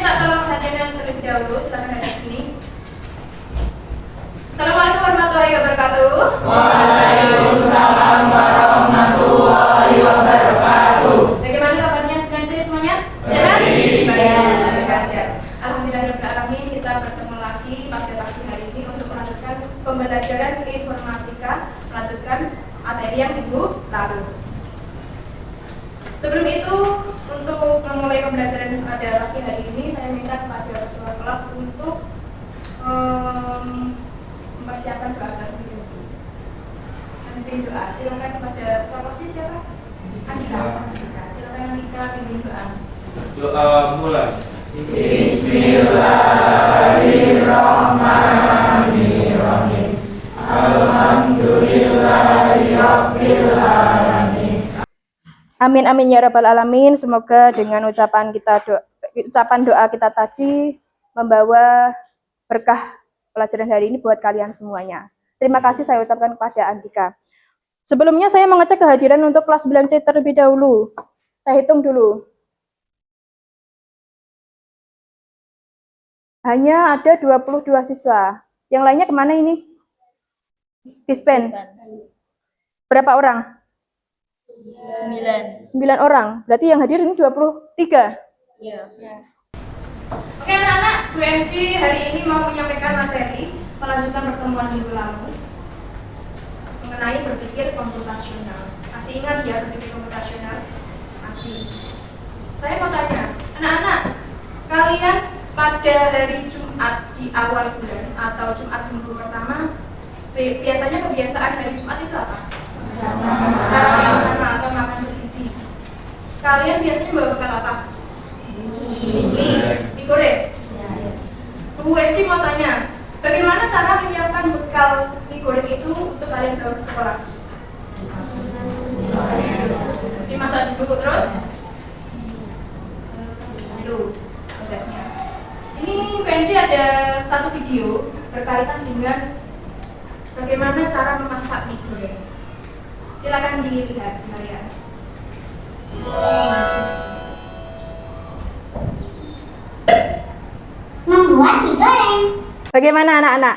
minta tolong perhatian terlebih dahulu, silakan ada di sini. Assalamualaikum warahmatullahi wabarakatuh. Waalaikumsalam warahmatullahi wabarakatuh. Bagaimana kabarnya semuanya? Sehat? Sehat. Alhamdulillahirrahmanirrahim, kita bertemu lagi pada pagi hari ini untuk melanjutkan pembelajaran informatika, melanjutkan materi yang minggu lalu. Sebelum itu, untuk memulai pembelajaran pada pagi hari ini, saya minta kepada ketua kelas untuk mempersiapkan doa terlebih dahulu. Pimpin doa. Silakan kepada promosi siapa? Andika. Silakan Andika pimpin doa. Doa mulai. Bismillahirrahmanirrahim. Alhamdulillahirabbil alamin. Amin amin ya rabbal alamin. Semoga dengan ucapan doa kita tadi membawa berkah pelajaran hari ini buat kalian semuanya. Terima kasih saya ucapkan kepada Andika. Sebelumnya saya mengecek kehadiran untuk kelas 9C terlebih dahulu. Saya hitung dulu. Hanya ada 22 siswa. Yang lainnya kemana ini? Dispen. Berapa orang? 9 orang. Berarti yang hadir ini 23. Iya. Oke anak-anak, Bu MC hari ini mau menyampaikan materi melanjutkan pertemuan minggu lalu mengenai berpikir komputasional. Masih ingat ya berpikir komputasional? Masih. Saya mau tanya, anak-anak, kalian pada hari Jumat di awal bulan atau Jumat minggu pertama, biasanya kebiasaan hari Jumat itu apa? Sarapan bersama atau makan bergizi. Kalian biasanya bawa bekal apa? Mie goreng. Bu Eci mau tanya, bagaimana cara menyiapkan bekal mie goreng itu untuk kalian bawa ke sekolah? Dimasak dulu terus? Itu prosesnya. Ini Bu Eci ada satu video berkaitan dengan bagaimana cara memasak mie goreng. Silakan dilihat kalian. Membuat mie goreng. Bagaimana anak-anak?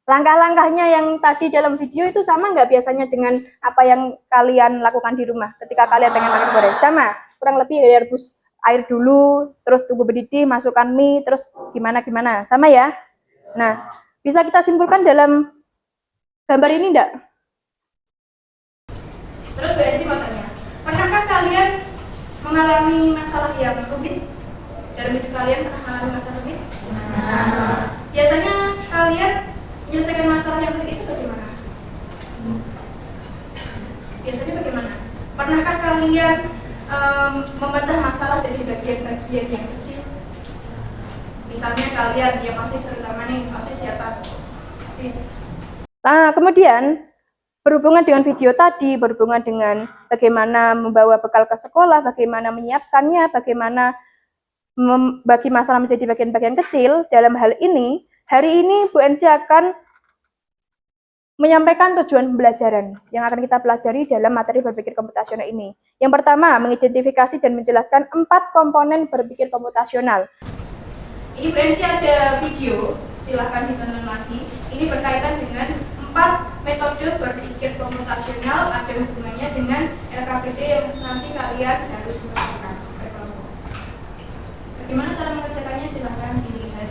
Langkah-langkahnya yang tadi dalam video itu sama nggak biasanya dengan apa yang kalian lakukan di rumah ketika kalian pengen makan goreng? Sama? Kurang lebih ya, rebus air dulu, terus tunggu mendidih, masukkan mie, terus gimana-gimana? Sama ya? Nah, bisa kita simpulkan dalam gambar ini enggak? Terus Bu Eci mau tanya, pernahkah kalian mengalami masalah yang rumit? Dalam hidup kalian pernah mengalami masalah rumit? Biasanya kalian menyelesaikan masalah yang rumit itu bagaimana? Biasanya bagaimana? Pernahkah kalian memecah masalah jadi bagian-bagian yang kecil? Misalnya kalian, yang OSIS terutama nih, OSIS siapa? OSIS. Nah, kemudian berhubungan dengan video tadi, berhubungan dengan bagaimana membawa bekal ke sekolah, bagaimana menyiapkannya, bagaimana membagi masalah menjadi bagian-bagian kecil. Dalam hal ini, hari ini Bu Enci akan menyampaikan tujuan pembelajaran yang akan kita pelajari dalam materi berpikir komputasional ini. Yang pertama, mengidentifikasi dan menjelaskan 4 komponen berpikir komputasional. Ini Bu Enci ada video, silahkan ditonton lagi. Ini berkaitan dengan 4 metode berpikir komputasional, ada hubungannya dengan LKPD yang nanti kalian harus mengerjakan. Bagaimana cara mengerjakannya? Silahkan dilihat.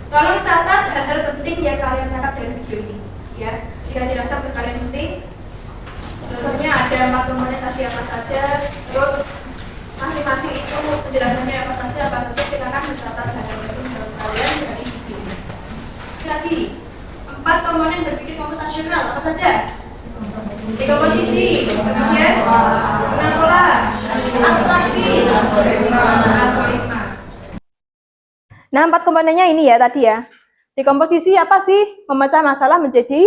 Tolong catat hal-hal penting yang kalian tangkap dari video ini. Ya, jika dirasa menurut kalian penting, contohnya ada 4 komponen tadi apa saja, terus masing-masing itu penjelasannya apa saja, silakan mencatat hal-hal penting menurut kalian dari video ini. Lagi, 4 komponen berpikir komputasional apa saja? Dekomposisi, kemudian pengenal pola, abstraksi, algoritma. Nah, 4 komponennya ini ya tadi ya. Dekomposisi apa sih? Memecah masalah menjadi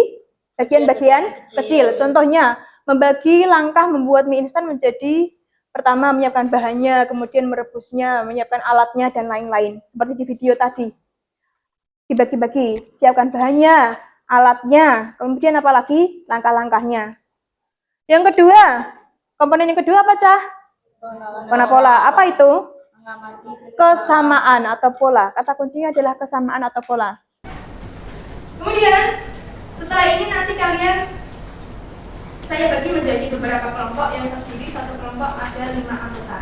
bagian-bagian kecil. Contohnya, membagi langkah membuat mie instan menjadi pertama menyiapkan bahannya, kemudian merebusnya, menyiapkan alatnya, dan lain-lain. Seperti di video tadi. Dibagi-bagi, siapkan bahannya, alatnya. Kemudian apa lagi? Langkah-langkahnya. Yang kedua, komponen yang kedua apa, Cah? Pola. Apa itu? Kesamaan atau pola. Kata kuncinya adalah kesamaan atau pola. Kemudian setelah ini nanti saya bagi menjadi beberapa kelompok yang terdiri satu kelompok ada 5 anggota.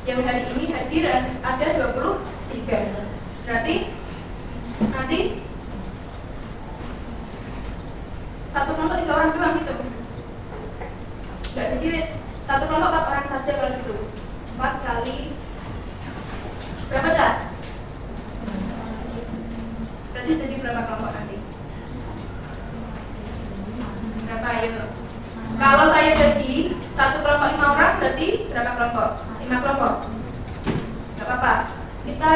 Yang hari ini hadir ada 23. Berarti nanti satu kelompok 3 orang doang gitu. Enggak jadi satu kelompok 4 orang saja kalau gitu. 4 kali berapa, Cak? Berarti jadi berapa kelompok nanti? Berapa, ayo? Kalau saya jadi satu kelompok 5 orang, berarti berapa kelompok? 5 kelompok. Gak apa-apa. Kita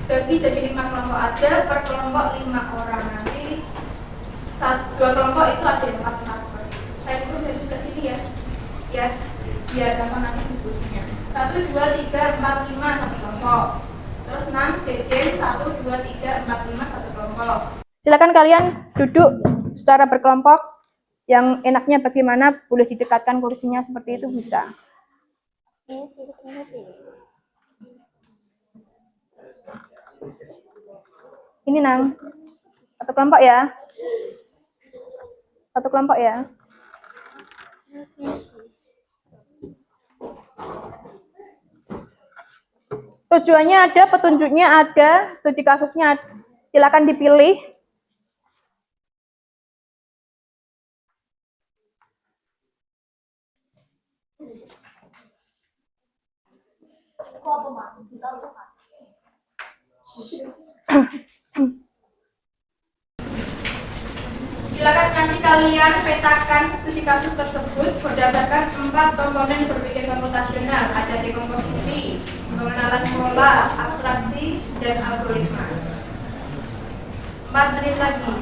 bagi jadi 5 kelompok aja, per kelompok 5 orang. Nanti 2 kelompok itu ada 4 seperti itu. Saya turun dari sebelah sini ya. Ya, biar gampang nanti diskusinya. 1, 2, 3, 4, 5 satu kelompok. Terus 6, deden 1, 2, 3, 4, 5 satu kelompok. Silakan kalian duduk secara berkelompok. Yang enaknya bagaimana, boleh didekatkan kursinya seperti itu bisa. Ini Nang, satu kelompok ya. Satu kelompok ya. Tujuannya ada, petunjuknya ada, studi kasusnya ada. Silakan dipilih. Silakan nanti kalian petakan studi kasus tersebut berdasarkan 4 komponen berpikir komputasional. Ada dekomposisi, pengenalan pola, abstraksi, dan algoritma. 4 menit lagi.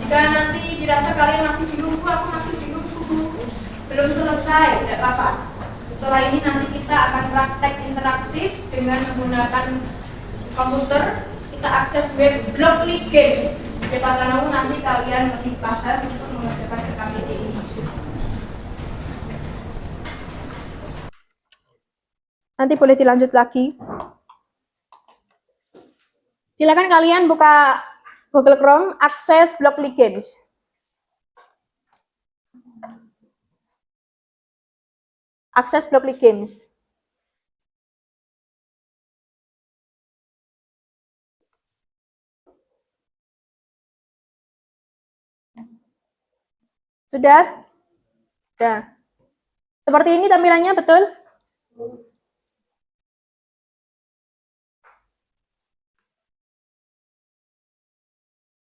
Jika nanti dirasa kalian masih bingung, aku masih bingung, belum selesai, tidak apa-apa. Setelah ini nanti kita akan praktek interaktif dengan menggunakan komputer. Kita akses web Blockly Games. Siapa tahu nanti kalian lebih paham untuk mengerjakan RKPD ini. Nanti boleh dilanjut lagi. Silakan kalian buka Google Chrome, akses Blockly Games. Akses Blockly Games. Sudah? Sudah. Seperti ini tampilannya, betul?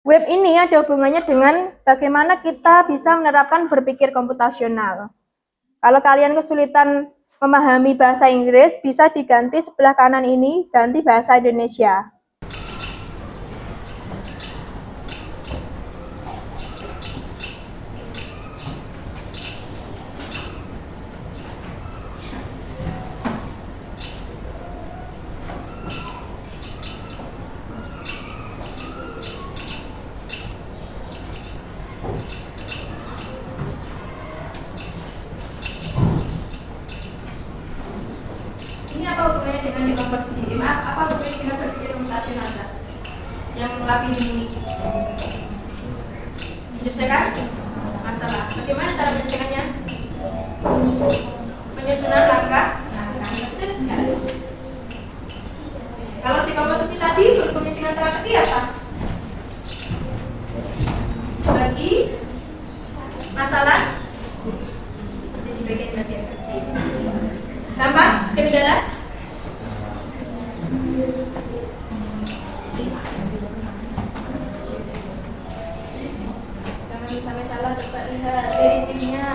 Web ini ada hubungannya dengan bagaimana kita bisa menerapkan berpikir komputasional. Kalau kalian kesulitan memahami bahasa Inggris, bisa diganti sebelah kanan ini, ganti bahasa Indonesia. Dengan dekomposisi, apa hubungannya dengan berpikir komputasional, yang melatih ini? Menyelesaikan masalah. Bagaimana cara menyelesaikannya? Penyusunan langkah. Betul sekali. Kalau dekomposisi tadi berhubungan dengan teka-teki apa? Bagi masalah jadi bagian-bagian kecil. Gampang? Kendala? Jangan sampai salah, coba lihat ciri-cirinya.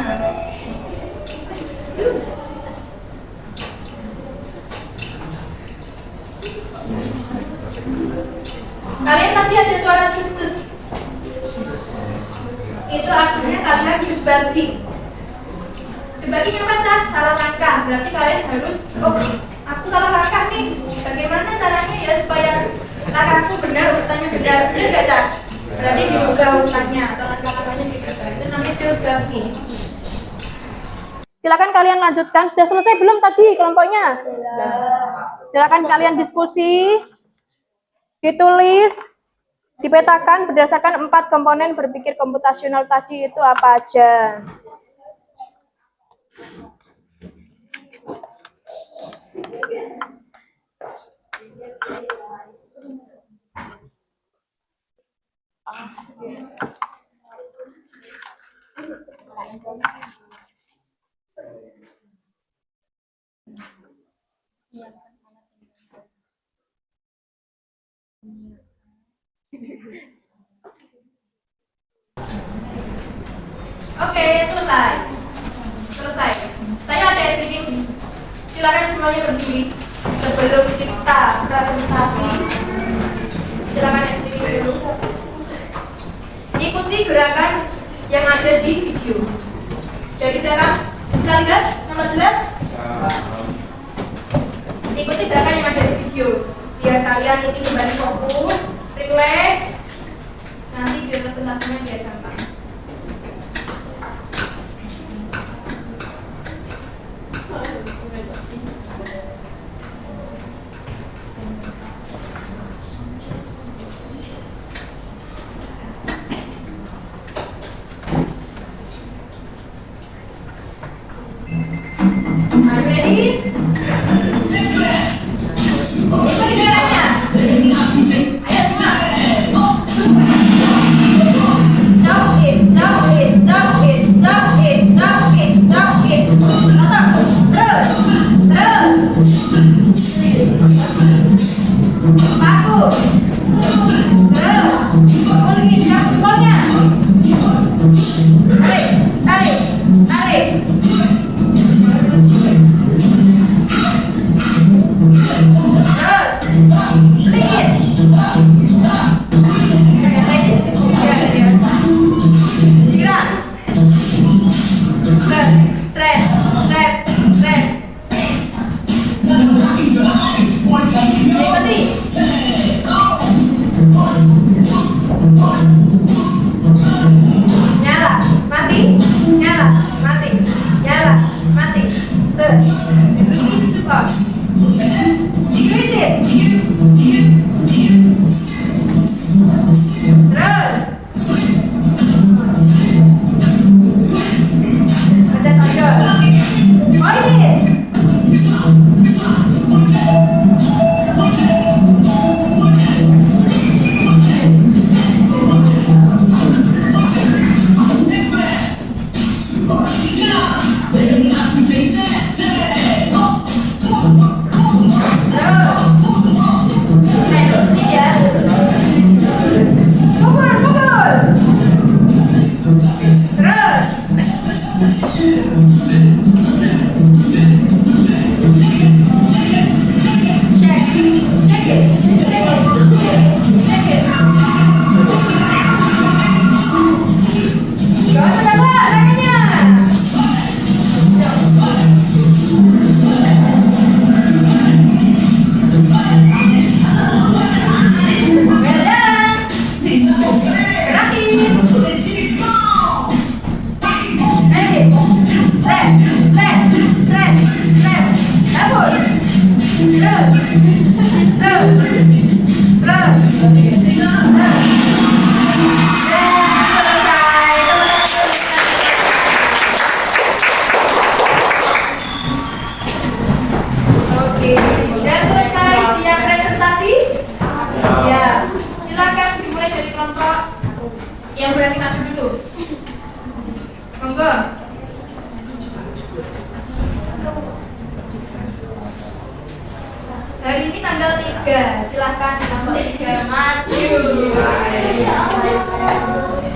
Kalian tadi ada suara cis-cis. Itu artinya kalian berbagi. Debating apa Cak? Salah langkah. Berarti kalian harus, oh aku salah langkah nih. Bagaimana caranya ya supaya langkahku benar, urutannya benar. Benar gak Cak? Berarti diubah urutannya atau langkah-langkahnya diubah. Itu namanya debating. Silakan kalian lanjutkan. Sudah selesai belum tadi kelompoknya? Silakan kalian diskusi, ditulis, dipetakan berdasarkan 4 komponen berpikir komputasional tadi itu apa aja. Oke, selesai. Selesai. Saya ada sedikit. Silakan semuanya berdiri. Sebelum kita presentasi, silakan sedikit dulu. Ikuti gerakan yang ada di video. Dari belakang bisa lihat nama jelas? Ikuti gerakan yang ada di video. Biar kalian ini kembali fokus, relax. Nanti biar presentasinya biar gampang. Are you ready? Ikuti gerakannya. Ayo semua. Jauhin, jauhin, jauhin, jauhin, jauhin, jauhin. Tetap. Terus, terus. Paku. Terus. Pukulin jempolnya. Tarik, tarik, tarik. Terus, sedikit. Gerak. Stret, stret, stret. Ikuti. Nyala, mati, nyala, mati, nyala, mati. Zoom in, zoom out. Squeeze it. Terus. Pencet tombol. Point it. Silahkan nomor 3 maju.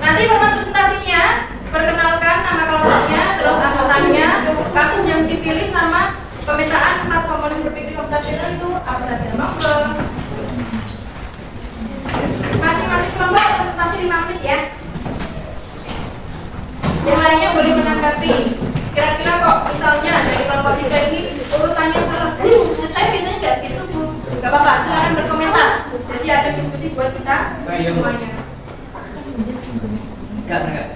Nanti format presentasinya, perkenalkan nama kelompoknya, terus anggotanya, kasus yang dipilih sama pemetaan 4 komponen berpikir komputasional itu apa saja. Monggo. Masing-masing kelompok presentasi 5 menit ya. Yang lainnya boleh menanggapi. Kira-kira kok 3 ini urutannya salah. Saya biasanya nggak gitu Bu. Nggak apa-apa, silakan berkomentar. Jadi ajak diskusi buat kita semuanya. Enggak.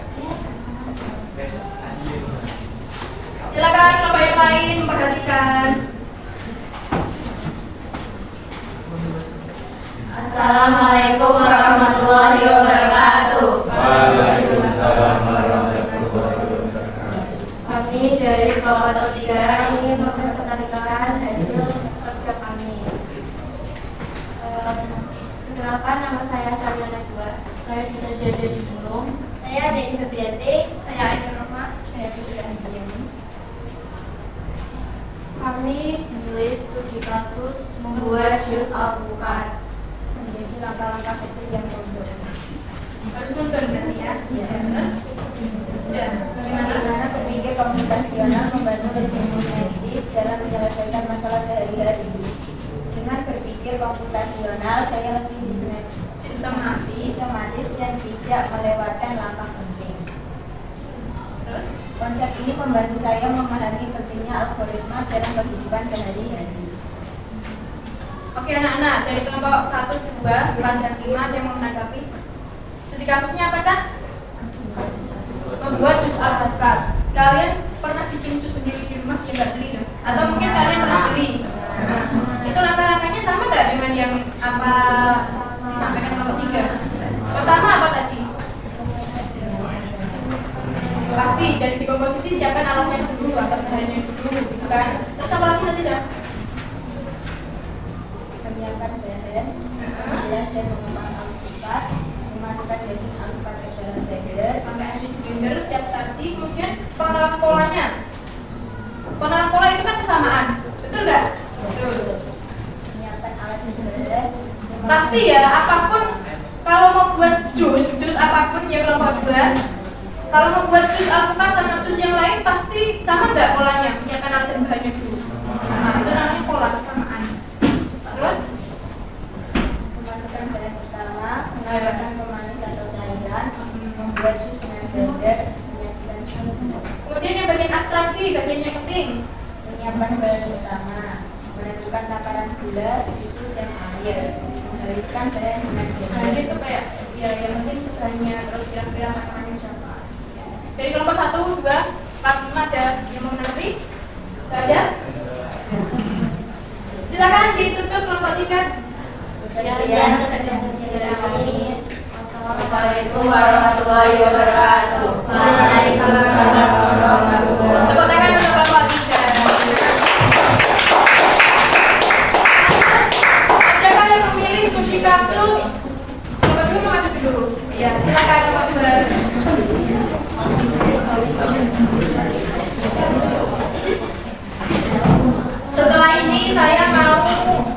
Silakan kelompok yang lain memperhatikan. Assalamualaikum warahmatullahi wabarakatuh. Waalaikumsalam warahmatullahi wabarakatuh. Kami dari kelompok 3 ingin mempresentasikan hasil kerja kami. Perkenalkan, nama saya Salia Najwa. Saya Dita Syahda di Bulung. Saya Deni Febriati. Saya Aida Rahma. Saya Putri Andiani. Kami memilih studi kasus membuat jus alpukat menjadi langkah-langkah kecil yang mundur. Harus nonton berarti ya. Terus sudah bagaimana? Bagaimana berpikir komputasional membantu lebih sistematis dalam menyelesaikan masalah sehari-hari. Dengan berpikir komputasional, saya lebih sistematis dan tidak melewatkan langkah penting. Terus Konsep ini membantu saya memahami pentingnya algoritma dalam kehidupan sehari-hari. oke anak-anak dari kelompok 1, 2, 4, dan 5 ada yang mau menanggapi. Studi kasusnya apa Cak? Membuat jus alpukat. Kalian pernah bikin jus sendiri di rumah? Ya nggak beli dong? Atau mungkin kalian pernah beli? Nah, itu langkah-langkahnya sama nggak dengan yang apa disampaikan kelompok 3? Pertama apa tadi? Pasti dari dekomposisi siapkan alatnya dulu atau bahannya dulu, gitu kan? Terus apa lagi tadi Cak? Menyiapkan bahan, membelah dan mengemas alpukat, memasukkan daging alpukat ke dalam blender, Sampai ada di blender siap saji, kemudian pengenalan polanya. Pengenalan pola itu kan kesamaan, betul nggak? Betul. menyiapkan alat bahan. Pasti ya, apapun kalau mau buat jus apapun ya kelompok 2. Kalau mau buat jus alpukat sama jus yang lain pasti sama nggak polanya? Menyiapkan alat dan bahannya dulu. Nah, itu namanya pola kesamaan. Terus Memasukkan bahan pertama, menambahkan pemanis atau cairan, membuat jus dengan blender, menyajikan jus bebas. kemudian yang bagian abstraksi, bagian yang penting. Menyiapkan bahan utama, menentukan takaran gula, susu, dan air, menghaluskan bahan dengan Nah, blender. itu kayak ya yang penting sebenarnya terus kira-kira makanannya siapa. Dari kelompok 1, 2, 4, 5 ada yang mau menanggapi? Nggak ada? Silakan ditutup kelompok 3. Sekian presentasi dari kami. Wassalamualaikum warahmatullahi wabarakatuh. Waalaikumsalam warahmatullahi wabarakatuh. Tepuk tangan untuk kelompok 3. Adakah yang memilih studi kasus? Kelompok 2 maju dulu. Ya, silakan kelompok 2. Setelah ini saya mau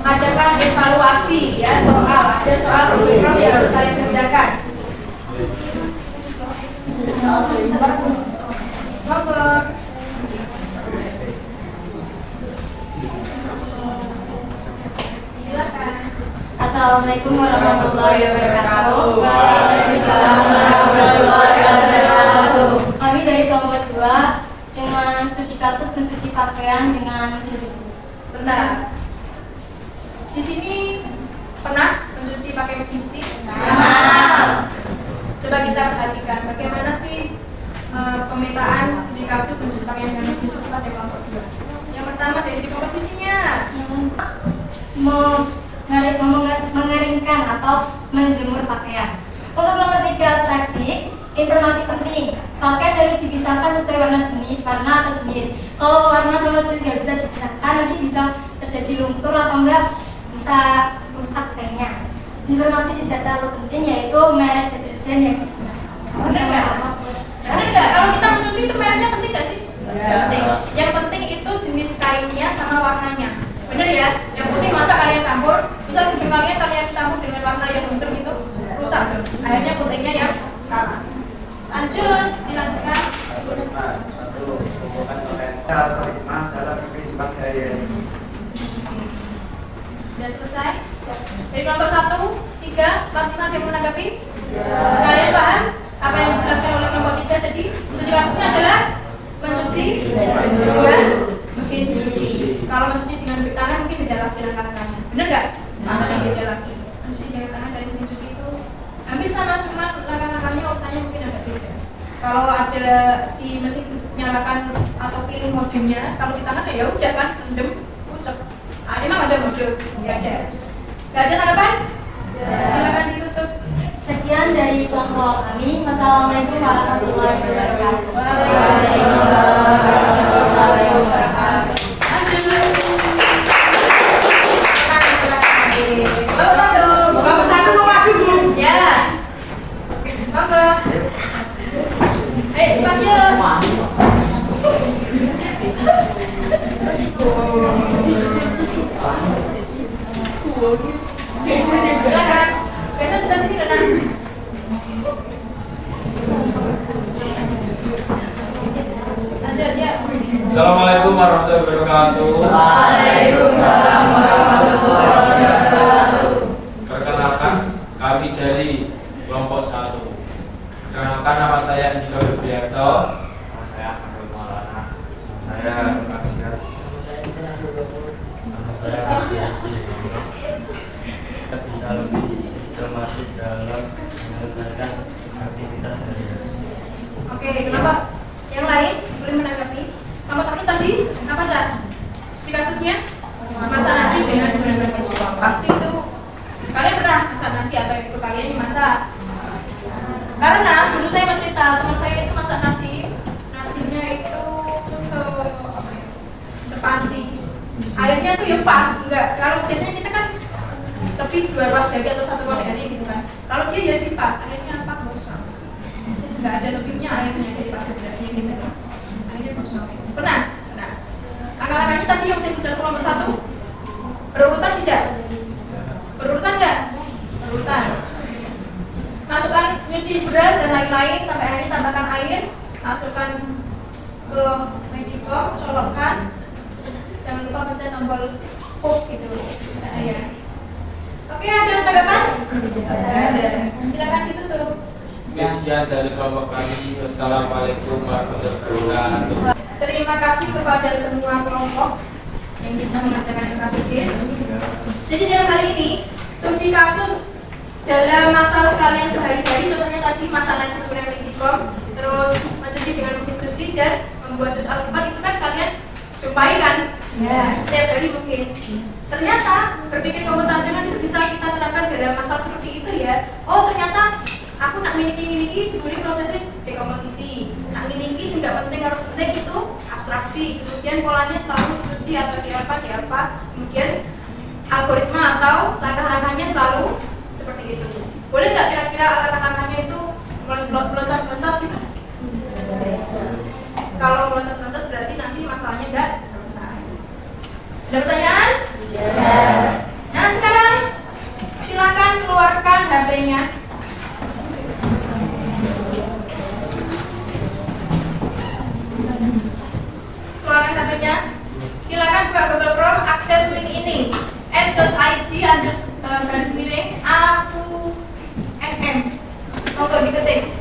adakan evaluasi ya ada soal program yang harus kalian kerjakan. Monggo. Silakan. Assalamualaikum warahmatullahi wabarakatuh. Waalaikumsalam warahmatullahi wabarakatuh. Kami dari kelompok 2 dengan studi kasus mencuci pakaian dengan mesin cuci. Sebentar. Di sini pernah mencuci pakai mesin cuci? Pernah. Coba kita perhatikan bagaimana sih pemetaan studi kasus mencuci pakaian dengan mesin cuci pada kelompok 2. Yang pertama dari dekomposisinya. Mengeringkan atau menjemur pakaian. Untuk nomor 3 abstraksi, informasi penting. Pakaian harus dipisahkan sesuai warna atau jenis. Kalau warna sama jenis nggak bisa dipisahkan, nanti bisa terjadi luntur atau enggak bisa rusak kainnya. Informasi tidak terlalu penting yaitu merek deterjen yang Benar nggak? Benar nggak? Kalau kita mencuci itu mereknya penting nggak sih? Nggak penting. Yang penting itu jenis kainnya sama warnanya. Benar ya? Yang penting masa kalian campur, misal hidung kalian campur dengan warna yang hitam itu rusak. Akhirnya putihnya yang kalah. Lanjut, dilanjutkan. Algoritma dalam kehidupan sehari-hari. Sudah selesai? Dari kelompok 1, 3, 4, 5 ada yang menanggapi? Kalian paham apa yang dijelaskan oleh kelompok 3 tadi? Studi kasusnya adalah mencuci dengan mesin nggak? Pasti beda lagi. Mencuci dengan tangan dari mesin cuci itu hampir sama, cuma langkah-langkahnya otaknya mungkin agak beda. Kalau ada di mesin nyalakan atau pilih modenya, kalau di tangan ya udah kan, rendem, ucap. Ini memang ada mode, nggak ada. Nggak ada tanggapan? Silakan ditutup. Sekian dari kelompok kami. Wassalamualaikum warahmatullahi wabarakatuh. Assalamualaikum warahmatullahi wabarakatuh. Waalaikumsalam warahmatullahi wabarakatuh. Perkenalkan, kami dari kelompok 1. Perkenalkan, nama saya Indra Wibianto. Nama saya Abdul Maulana. Saya Aksiat. Nama saya Aksiat. Bisa lebih termasuk dalam menyelesaikan aktivitas sehari-hari. Oke, kenapa? Yang lain boleh menanggapi? Nomor 1 tadi apa, Cak? Di kasusnya masak nasi dengan menggunakan baju. Pasti itu kalian pernah masak nasi atau ibu kalian yang masak. Karena dulu saya mau cerita, teman saya itu masak nasinya itu sepanci. Airnya tuh ya pas, enggak. Kalau biasanya kita kan lebih 2 ruas jari atau 1 ruas jari gitu kan. Kalau dia ya di pas, airnya apa kosong. Enggak ada lebihnya airnya daripada biasanya gitu. Airnya kosong. Pernah? Nah, langkah-langkahnya tadi yang udah dijelaskan kelompok 1 berurutan tidak? Berurutan enggak? Berurutan. Masukkan nyuci beras dan lain-lain sampai akhirnya tambahkan air, masukkan ke magicom, colokkan. Jangan lupa pencet tombol pop gitu. Nah, ya. Oke, ada tanggapan? Ada. Silakan ditutup. Sekian dari kelompok kami. Wassalamualaikum warahmatullahi wabarakatuh. Terima kasih kepada semua kelompok yang sudah mengerjakan LKPD. Jadi dalam hari ini studi kasus dalam masalah kalian sehari-hari, contohnya tadi masalah menggunakan magicom, terus mencuci dengan mesin cuci dan membuat jus alpukat, itu kan kalian jumpai kan? Ya, setiap hari mungkin. Ternyata berpikir komputasional itu bisa kita terapkan dalam masalah seperti itu ya. Oh, ternyata aku nak miliki jebule prosesnya dekomposisi. Nak miliki sing gak penting harus penting itu abstraksi. Kemudian polanya selalu cuci atau di apa. Kemudian algoritma atau langkah-langkahnya selalu seperti itu. Boleh nggak kira-kira langkah-langkahnya itu meloncat-loncat gitu? Kalau meloncat-loncat berarti nanti masalahnya nggak selesai. Ada pertanyaan? Ya. Nah, sekarang silakan keluarkan HP-nya. Keluarkan HP-nya. Silakan buka Google Chrome, akses link ini s.id garis miring AFUNM. Monggo diketik.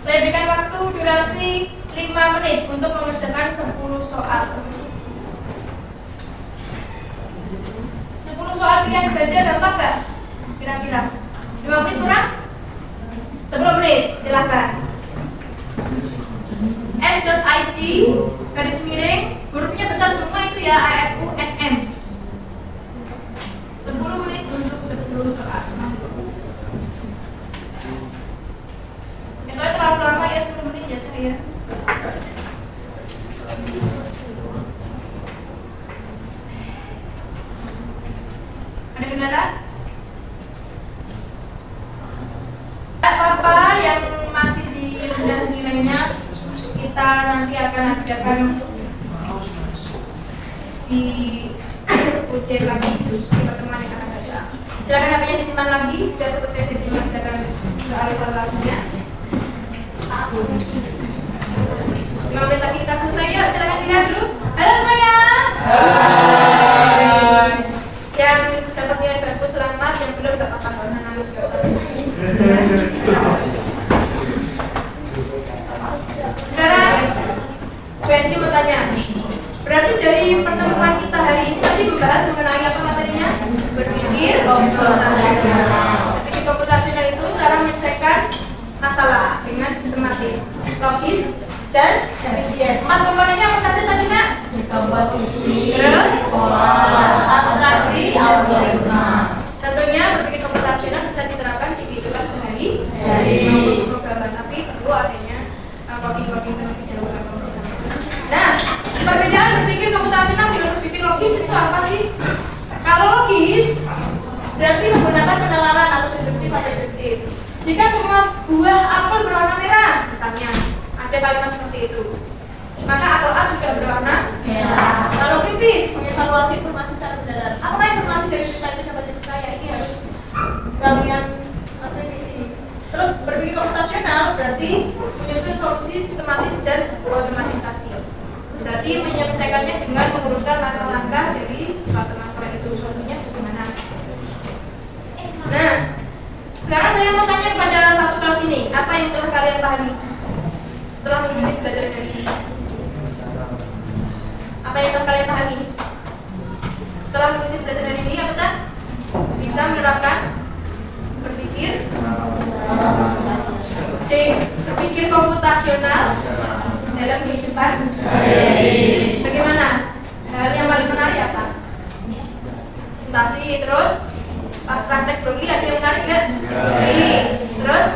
Saya berikan waktu durasi 5 menit untuk mengerjakan 10 soal. 10 soal pilihan ganda gampang nggak? Kira-kira 5 menit kurang? 10 menit, silahkan. s.id garis miring hurufnya besar semua itu ya, AFUNM. 10 menit untuk 10 soal. Itu terlalu lama ya, 10 menit ya saya. Ada kendala? Tak apa-apa yang masih di rendah nilainya, kita nanti akan adakan di ujian lagi di pertemuan yang akan datang. Silakan HP-nya disimpan lagi, sudah selesai sesi mengerjakan soal evaluasinya. 5 menit lagi kita selesai, yuk silakan lihat dulu. Halo semuanya. Yang dapat nilai bagus selamat, yang belum gak apa-apa, gak usah nangis, gak usah nangis. Sekarang Bu Enci mau tanya, berarti dari pertemuan kita hari ini tadi membahas mengenai apa materinya? berpikir komputasional. Berpikir komputasional itu cara menyelesaikan masalah dengan sistematis, logis, dan efisien. 4 komponennya apa saja tadi nak? Komposisi, terus abstraksi, algoritma. Tentunya berpikir komputasional bisa diterapkan di kehidupan sehari-hari maupun programan, tapi perlu adanya coding-coding terlebih dahulu. Nah, perbedaan berpikir komputasional dengan berpikir logis itu apa sih? Kalau logis berarti menggunakan penalaran atau deduktif atau deduktif. Jika semua buah apel berwarna merah, misalnya ada kalimat seperti itu, maka apel A juga berwarna merah. Kalau kritis, mengevaluasi informasi secara mendalam. Apakah informasi dari cerita itu dapat dipercaya? Ini harus gabungan kritis ini. Terus berpikir komputasional berarti menyusun solusi sistematis dan otomatisasi. Berarti menyelesaikannya dengan mengurutkan langkah-langkah dari suatu masalah itu, solusinya bagaimana. Nah, sekarang saya mau tanya kepada satu kelas ini, apa yang telah kalian pahami setelah mengikuti pembelajaran hari ini? Apa yang telah kalian pahami? Setelah mengikuti pembelajaran hari ini, apa Cak? Bisa menerapkan berpikir berpikir komputasional dalam kehidupan sehari-hari. Bagaimana? Hal yang paling menarik apa? Presentasi, terus pas praktek broadly ada yang menarik nggak? Diskusi, terus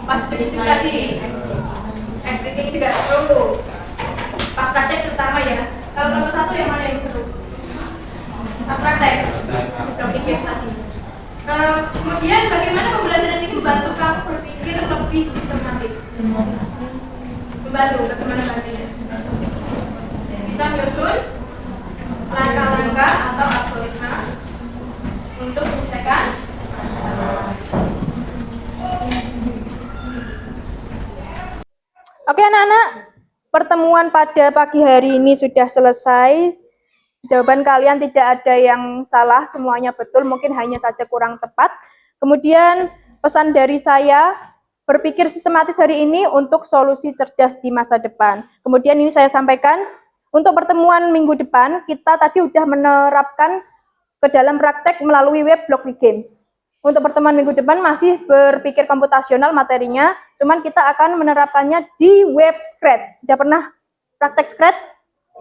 pas diskusi tadi experting juga seru. Pas praktek terutama ya. Kalau nomor 1 yang mana yang seru? Pas praktek broadly yang tadi. Kemudian bagaimana pembelajaran ini membantu kamu berpikir lebih sistematis? Membantu, bagaimana bantunya? Bisa menyusun langkah-langkah atau algoritma untuk menyelesaikan masalah. Oke anak-anak, pertemuan pada pagi hari ini sudah selesai. Jawaban kalian tidak ada yang salah, semuanya betul, mungkin hanya saja kurang tepat. Kemudian pesan dari saya, berpikir sistematis hari ini untuk solusi cerdas di masa depan. Kemudian ini saya sampaikan, untuk pertemuan minggu depan, kita tadi sudah menerapkan ke dalam praktek melalui web blog Games. Untuk pertemuan minggu depan masih berpikir komputasional materinya, cuman kita akan menerapkannya di web Scratch. Sudah pernah praktek Scratch?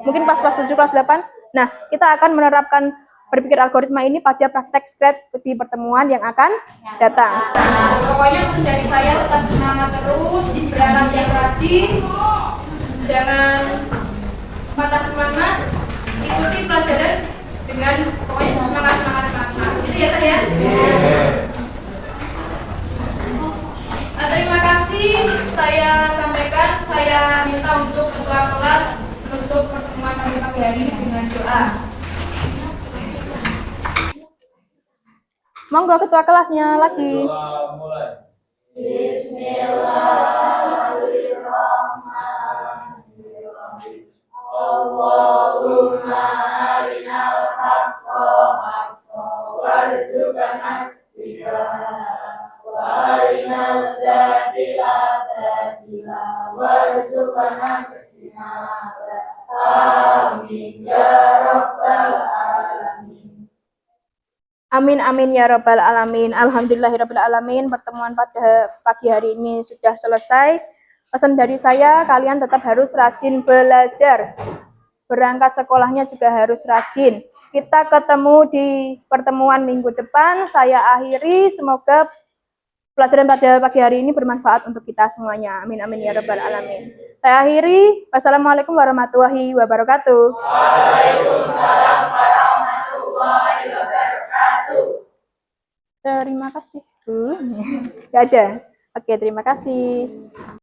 Mungkin pas kelas 7, kelas 8. Nah, kita akan menerapkan berpikir algoritma ini pada praktek Scratch di pertemuan yang akan datang. Pokoknya pesan dari saya tetap semangat terus, beranak yang rajin, jangan patah semangat, ikuti pelajaran dengan pokoknya semangat. Itu ya saya. Terima kasih, saya sampaikan, saya minta untuk ketua kelas menutup pertemuan kami pagi hari ini dengan doa. Monggo ketua kelasnya lagi. Allahumma arinal haqqa haqqa warzuqna ittiba'ah wa arinal batila batila warzuqna ijtinabah. Amin ya rabbal alamin. Amin amin ya rabbal alamin. Alhamdulillahirabbil alamin. Pertemuan pada pagi hari ini sudah selesai. Pesan dari saya, kalian tetap harus rajin belajar. Berangkat sekolahnya juga harus rajin. Kita ketemu di pertemuan minggu depan. Saya akhiri, semoga pelajaran pada pagi hari ini bermanfaat untuk kita semuanya. Amin amin ya rabbal alamin. Saya akhiri. Wassalamualaikum warahmatullahi wabarakatuh. Waalaikumsalam warahmatullahi wabarakatuh. Terima kasih. Gak ada. Oke, terima kasih.